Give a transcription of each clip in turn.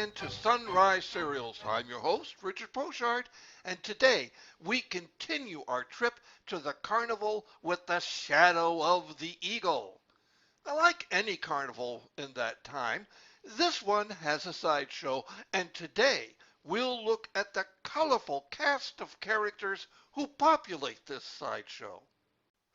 in to Sunrise Serials. I'm your host, Richard Pochard, and today we continue our trip to the carnival with the Shadow of the Eagle. Now, like any carnival in that time, this one has a sideshow, and today we'll look at the colorful cast of characters who populate this sideshow.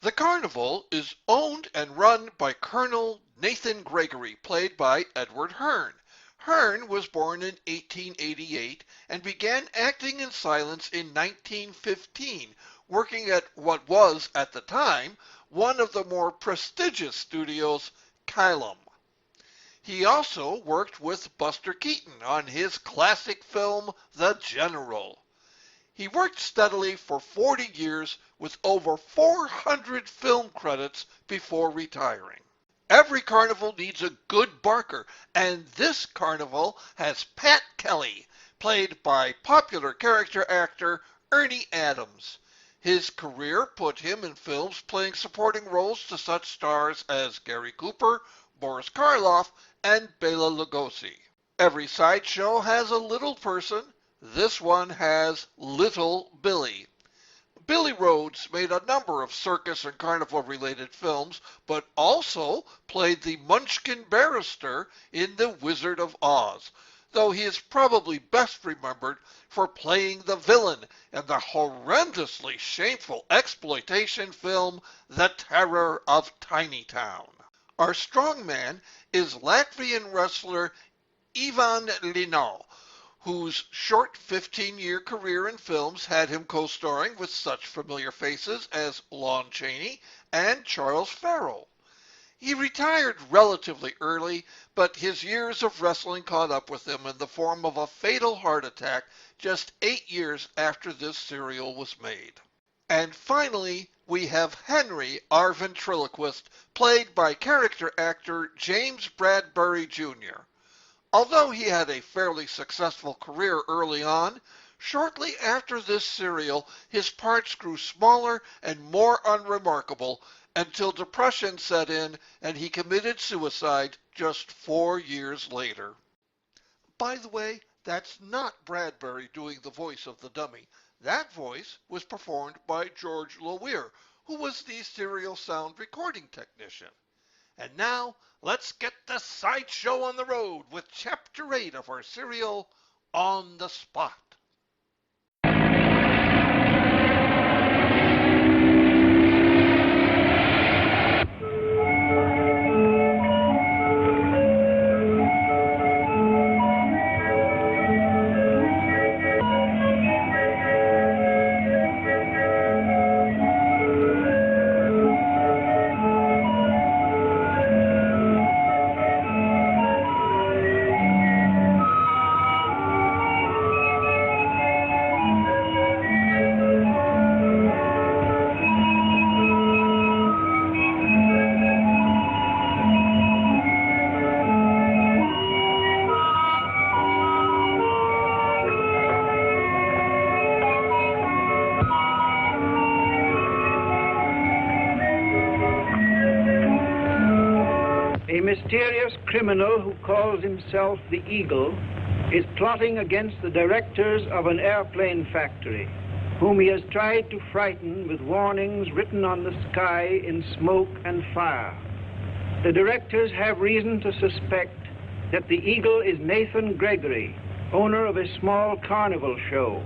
The carnival is owned and run by Colonel Nathan Gregory, played by Edward Hearn. Hearn was born in 1888 and began acting in silence in 1915, working at what was, at the time, one of the more prestigious studios, Killam. He also worked with Buster Keaton on his classic film, The General. He worked steadily for 40 years with over 400 film credits before retiring. Every carnival needs a good barker, and this carnival has Pat Kelly, played by popular character actor Ernie Adams. His career put him in films playing supporting roles to such stars as Gary Cooper, Boris Karloff, and Bela Lugosi. Every sideshow has a little person. This one has Little Billy. Billy Rhodes made a number of circus and carnival-related films, but also played the Munchkin barrister in The Wizard of Oz, though he is probably best remembered for playing the villain in the horrendously shameful exploitation film The Terror of Tiny Town. Our strongman is Latvian wrestler Ivan Lino, whose short 15-year career in films had him co-starring with such familiar faces as Lon Chaney and Charles Farrell. He retired relatively early, but his years of wrestling caught up with him in the form of a fatal heart attack just 8 years after this serial was made. And finally, we have Henry, our ventriloquist, played by character actor James Bradbury Jr. Although he had a fairly successful career early on, shortly after this serial, his parts grew smaller and more unremarkable until depression set in and he committed suicide just 4 years later. By the way, that's not Bradbury doing the voice of the dummy. That voice was performed by George Loweir, who was the serial sound recording technician. And now, let's get the sideshow on the road with Chapter 8 of our serial, On the Spot. A mysterious criminal who calls himself the Eagle is plotting against the directors of an airplane factory, whom he has tried to frighten with warnings written on the sky in smoke and fire. The directors have reason to suspect that the Eagle is Nathan Gregory, owner of a small carnival show,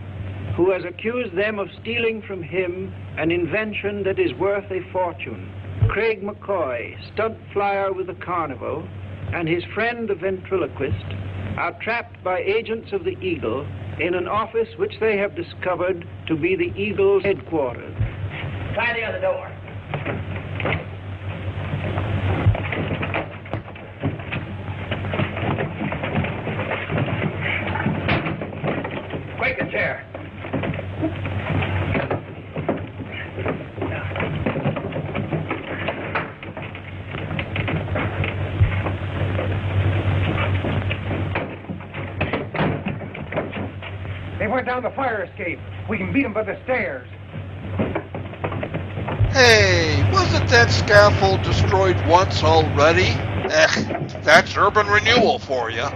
who has accused them of stealing from him an invention that is worth a fortune. Craig McCoy, stunt flyer with the carnival, and his friend the ventriloquist are trapped by agents of the Eagle in an office which they have discovered to be the Eagle's headquarters. Try the other door. Quick, a chair. They went down the fire escape. We can beat them by the stairs. Hey, wasn't that scaffold destroyed once already? That's urban renewal for you.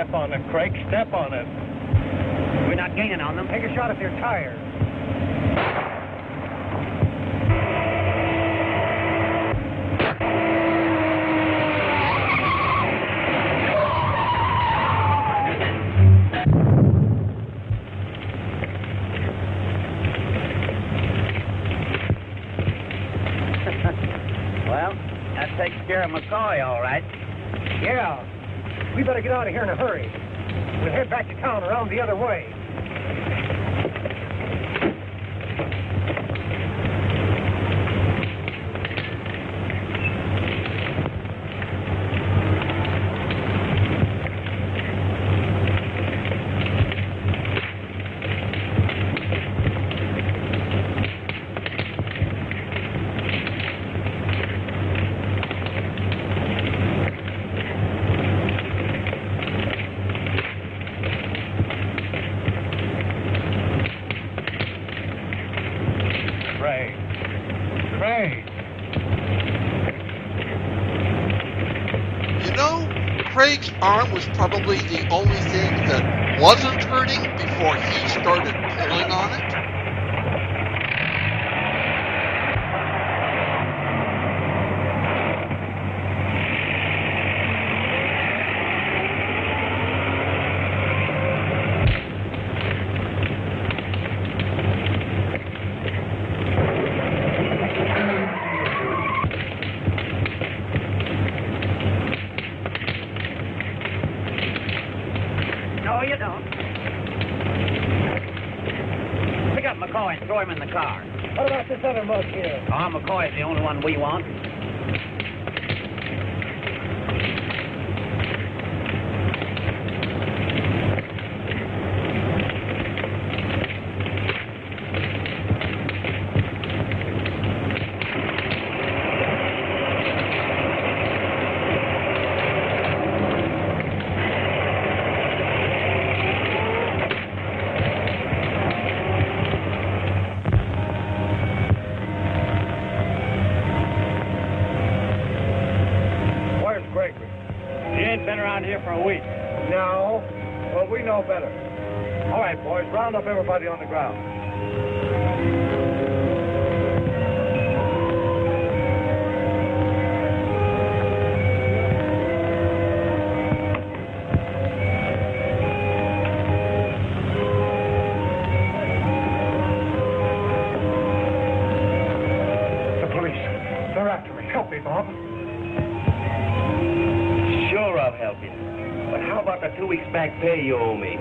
Step on it, Craig. Step on it. We're not gaining on them. Take a shot at their tires. Well, that takes care of McCoy, all right. Yeah. We better get out of here in a hurry. We'll head back to town around the other way. You know, Craig's arm was probably the only thing that wasn't hurting before he started pulling on it. No, you don't. Pick up McCoy and throw him in the car. What about this other mug here? Oh, McCoy's the only one we want. Been around here for a week. No? Well, we know better. All right, boys, round up everybody on the ground. The police. They're after me. Help me, Bob. Sure, I'll help you. But how about the 2 weeks back pay you owe me?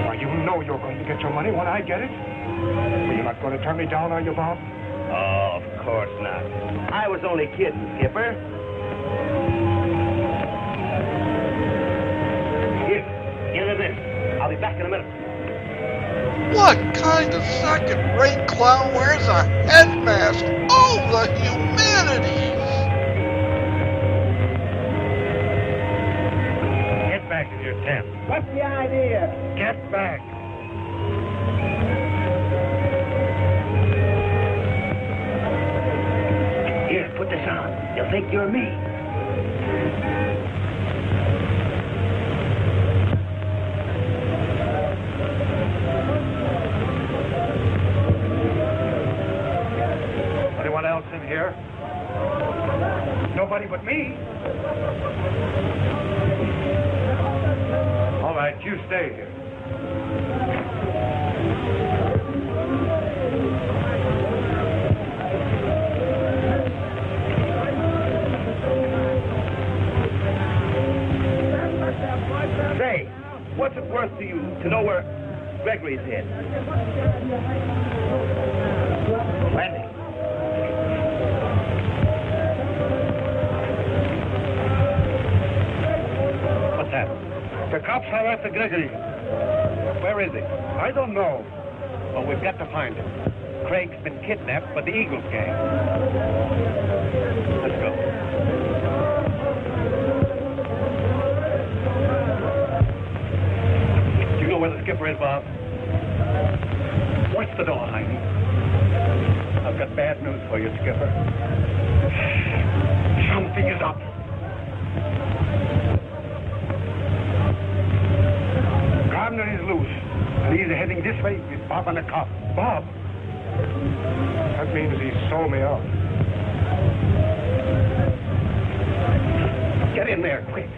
Why, you know you're going to get your money when I get it. Well, you're not going to turn me down, are you, Bob? Oh, of course not. I was only kidding, Skipper. Here, get this. I'll be back in a minute. What kind of second-rate clown wears a head mask? Oh, the humanities! Get back to your tent. What's the idea? Get back. Here, put this on. They'll think you're me. Anyone else in here? Nobody but me. All right, you stay here. Say, what's it worth to you to know where Gregory's hid? Wendy. What's that? The cops are after Gregory. Where is he? I don't know. Well, we've got to find him. Craig's been kidnapped by the Eagles gang. Let's go. Do you know where the skipper is, Bob? Watch the door, Heine. I've got bad news for you, Skipper. Something is up. He's heading this way with Bob and the cop. Bob? That means he sold me out. Get in there, quick.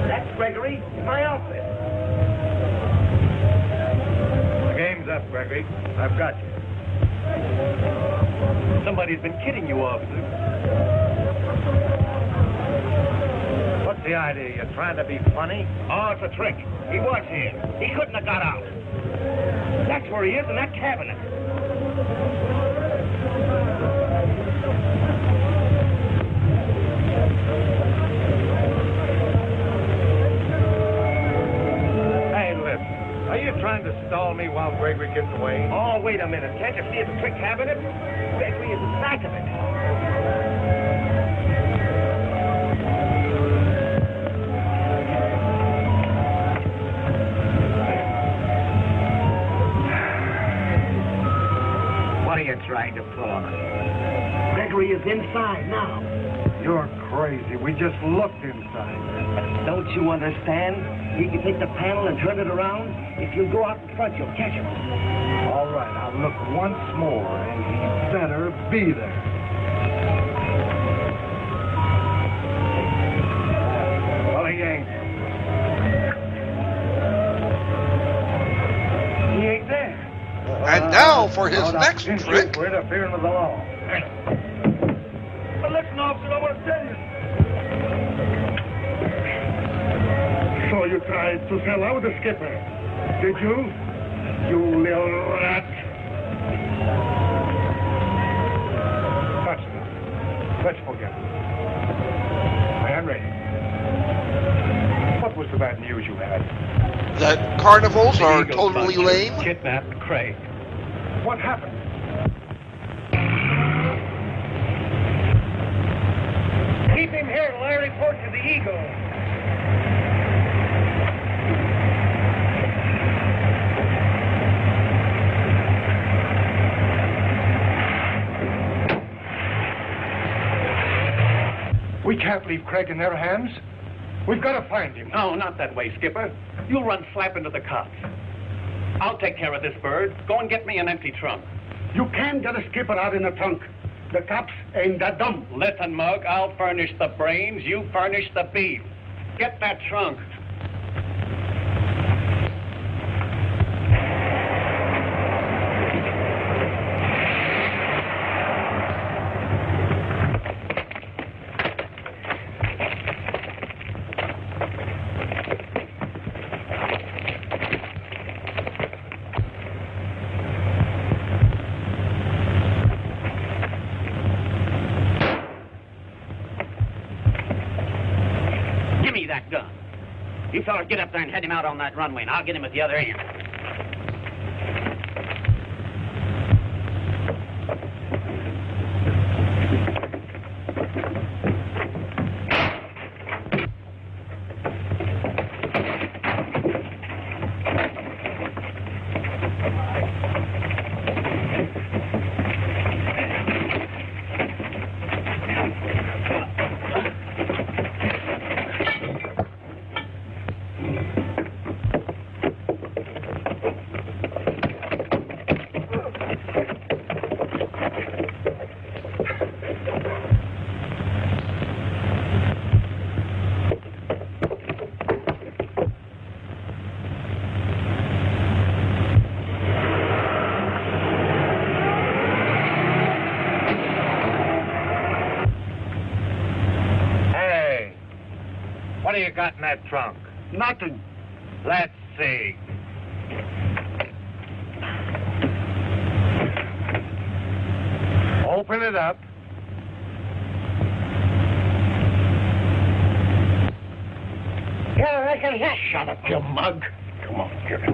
That's Gregory. My outfit. The game's up, Gregory. I've got you. Somebody's been kidding you, officer. What's the idea? You're trying to be funny? Oh, it's a trick. He was here. He couldn't have got out. That's where he is, in that cabinet. Hey, listen. Are you trying to stall me while Gregory gets away? Oh, wait a minute. Can't you see it's a trick cabinet? Gregory is the back of it. What are you trying to pull on us? Gregory is inside now. You're crazy. We just looked inside. Don't you understand? He can take the panel and turn it around. If you go out in front, you'll catch him. All right, I'll look once more, and he better be there. Well, he ain't. He ain't there. And now for his next Since trick. We're interfering with the law. But listen, officer, I want to tell you. So you tried to sell out the skipper, did you? You little rat. That's enough. Let's forget it. Henry, what was the bad news you had? That carnivals are totally lame. Kidnapped Craig. What happened? Keep him here till I report to the Eagle. We can't leave Craig in their hands. We've got to find him. No, not that way, Skipper. You'll run slap into the cops. I'll take care of this bird. Go and get me an empty trunk. You can't get a skipper out in a trunk. The cops ain't that dumb. Listen, Mug, I'll furnish the brains. You furnish the beef. Get that trunk. Give me that gun. You fellas get up there and head him out on that runway, and I'll get him at the other end. What do you got in that trunk? Nothing. Let's see. Open it up. Yeah, I can hear. Shut up, you mug. Come on, get it.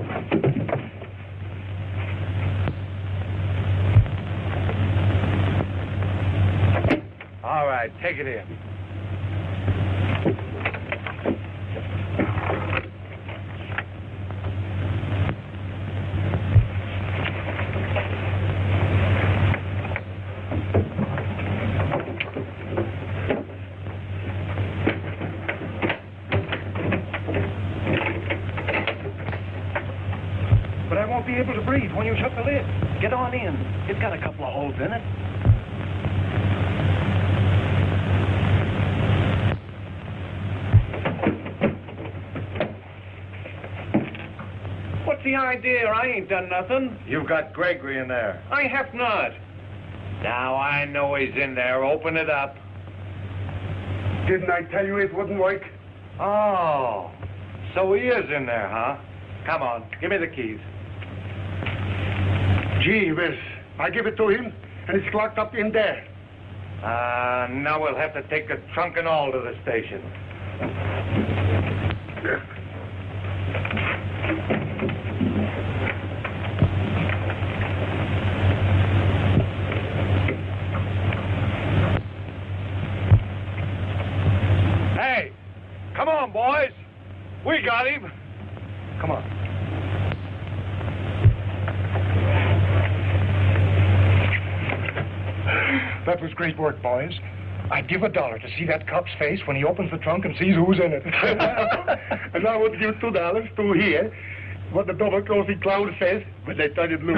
All right, take it in. Get on in. It's got a couple of holes in it. What's the idea? I ain't done nothing. You've got Gregory in there. I have not. Now I know he's in there. Open it up. Didn't I tell you it wouldn't work? Oh, so he is in there, huh? Come on, give me the keys. Gee whiz. I give it to him, and it's locked up in there. Now we'll have to take the trunk and all to the station. Hey, come on, boys. We got him. Come on. That was great work, boys. I'd give $1 to see that cop's face when he opens the trunk and sees who's in it. And I would give $2 to hear what the double-crossing clown says when they turn it loose.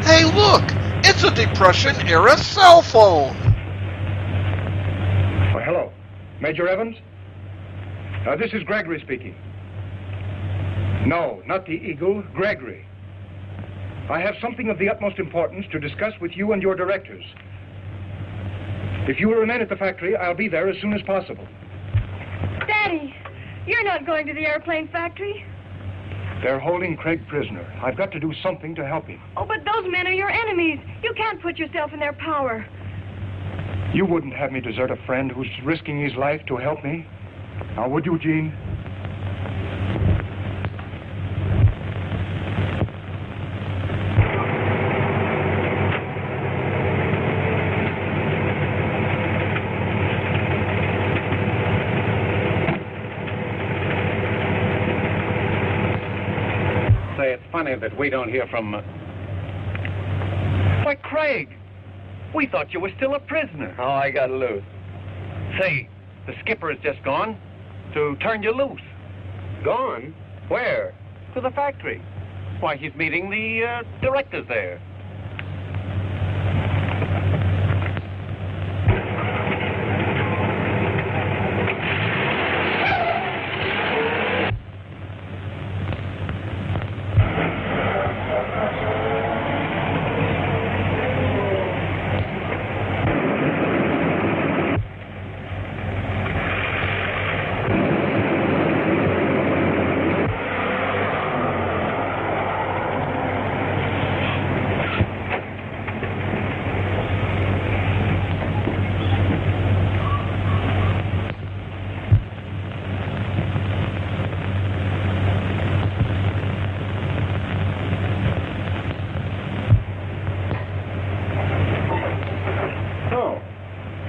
Hey, look! It's a Depression-era cell phone! Oh, hello. Major Evans? This is Gregory speaking. No, not the Eagle, Gregory. I have something of the utmost importance to discuss with you and your directors. If you will remain at the factory, I'll be there as soon as possible. Daddy, you're not going to the airplane factory. They're holding Craig prisoner. I've got to do something to help him. Oh, but those men are your enemies. You can't put yourself in their power. You wouldn't have me desert a friend who's risking his life to help me. Now, would you, Gene? Say, it's funny that we don't hear from... Why, Craig, we thought you were still a prisoner. Oh, I got loose. Say, the skipper has just gone to turn you loose. Gone? Where? To the factory. Why, he's meeting the directors there.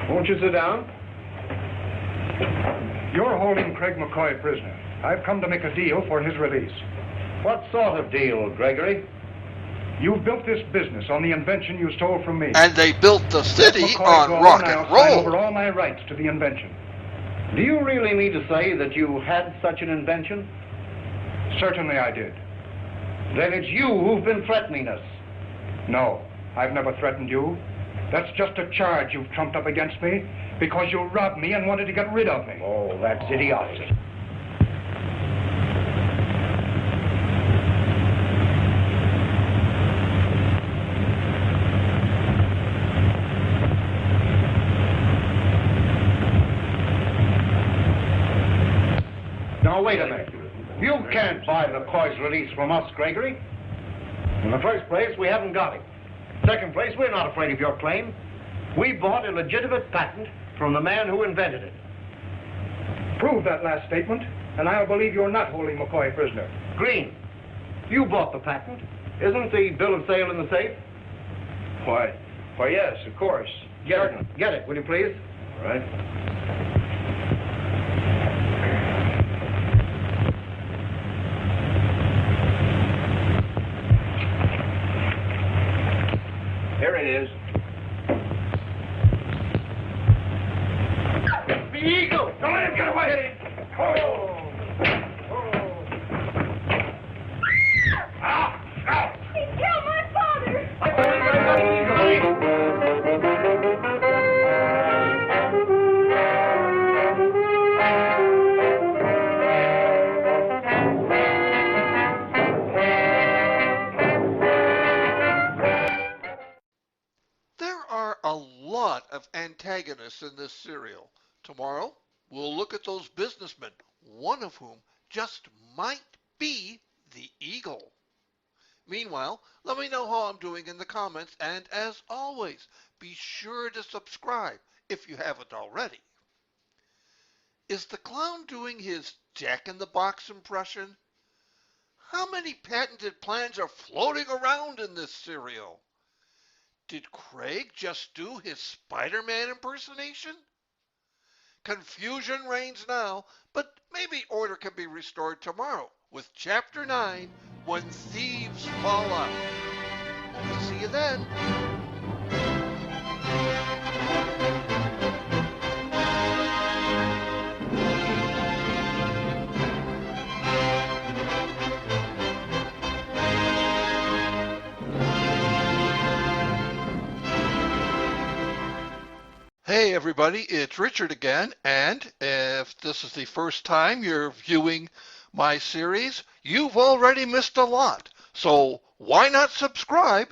Won't you sit down? You're holding Craig McCoy prisoner. I've come to make a deal for his release. What sort of deal, Gregory? You've built this business on the invention you stole from me. And they built the city McCoy on go rock and and I'll sign over roll. all my rights to the invention. Do you really mean to say that you had such an invention? Certainly I did. Then it's you who've been threatening us. No, I've never threatened you. That's just a charge you've trumped up against me because you robbed me and wanted to get rid of me. Oh, that's idiotic. Now, wait a minute. You can't buy McCoy's release from us, Gregory. In the first place, we haven't got it. Second place, we're not afraid of your claim. We bought a legitimate patent from the man who invented it. Prove that last statement, and I'll believe you're not holding McCoy prisoner. Green, you bought the patent. Isn't the bill of sale in the safe? Why, yes, of course. Get it, will you please? All right. He killed my father! There are a lot of antagonists in this serial. Tomorrow, we'll look at those businessmen, one of whom just might be the Eagle. Meanwhile, let me know how I'm doing in the comments, and as always, be sure to subscribe if you haven't already. Is the clown doing his Jack-in-the-Box impression? How many patented plans are floating around in this serial? Did Craig just do his Spider-Man impersonation? Confusion reigns now, but maybe order can be restored tomorrow with Chapter 9, When Thieves Fall Out. Hope to see you then. Hey everybody, it's Richard again, and if this is the first time you're viewing my series, you've already missed a lot. So why not subscribe?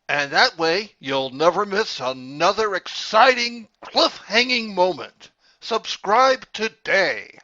And that way you'll never miss another exciting cliffhanging moment. Subscribe today.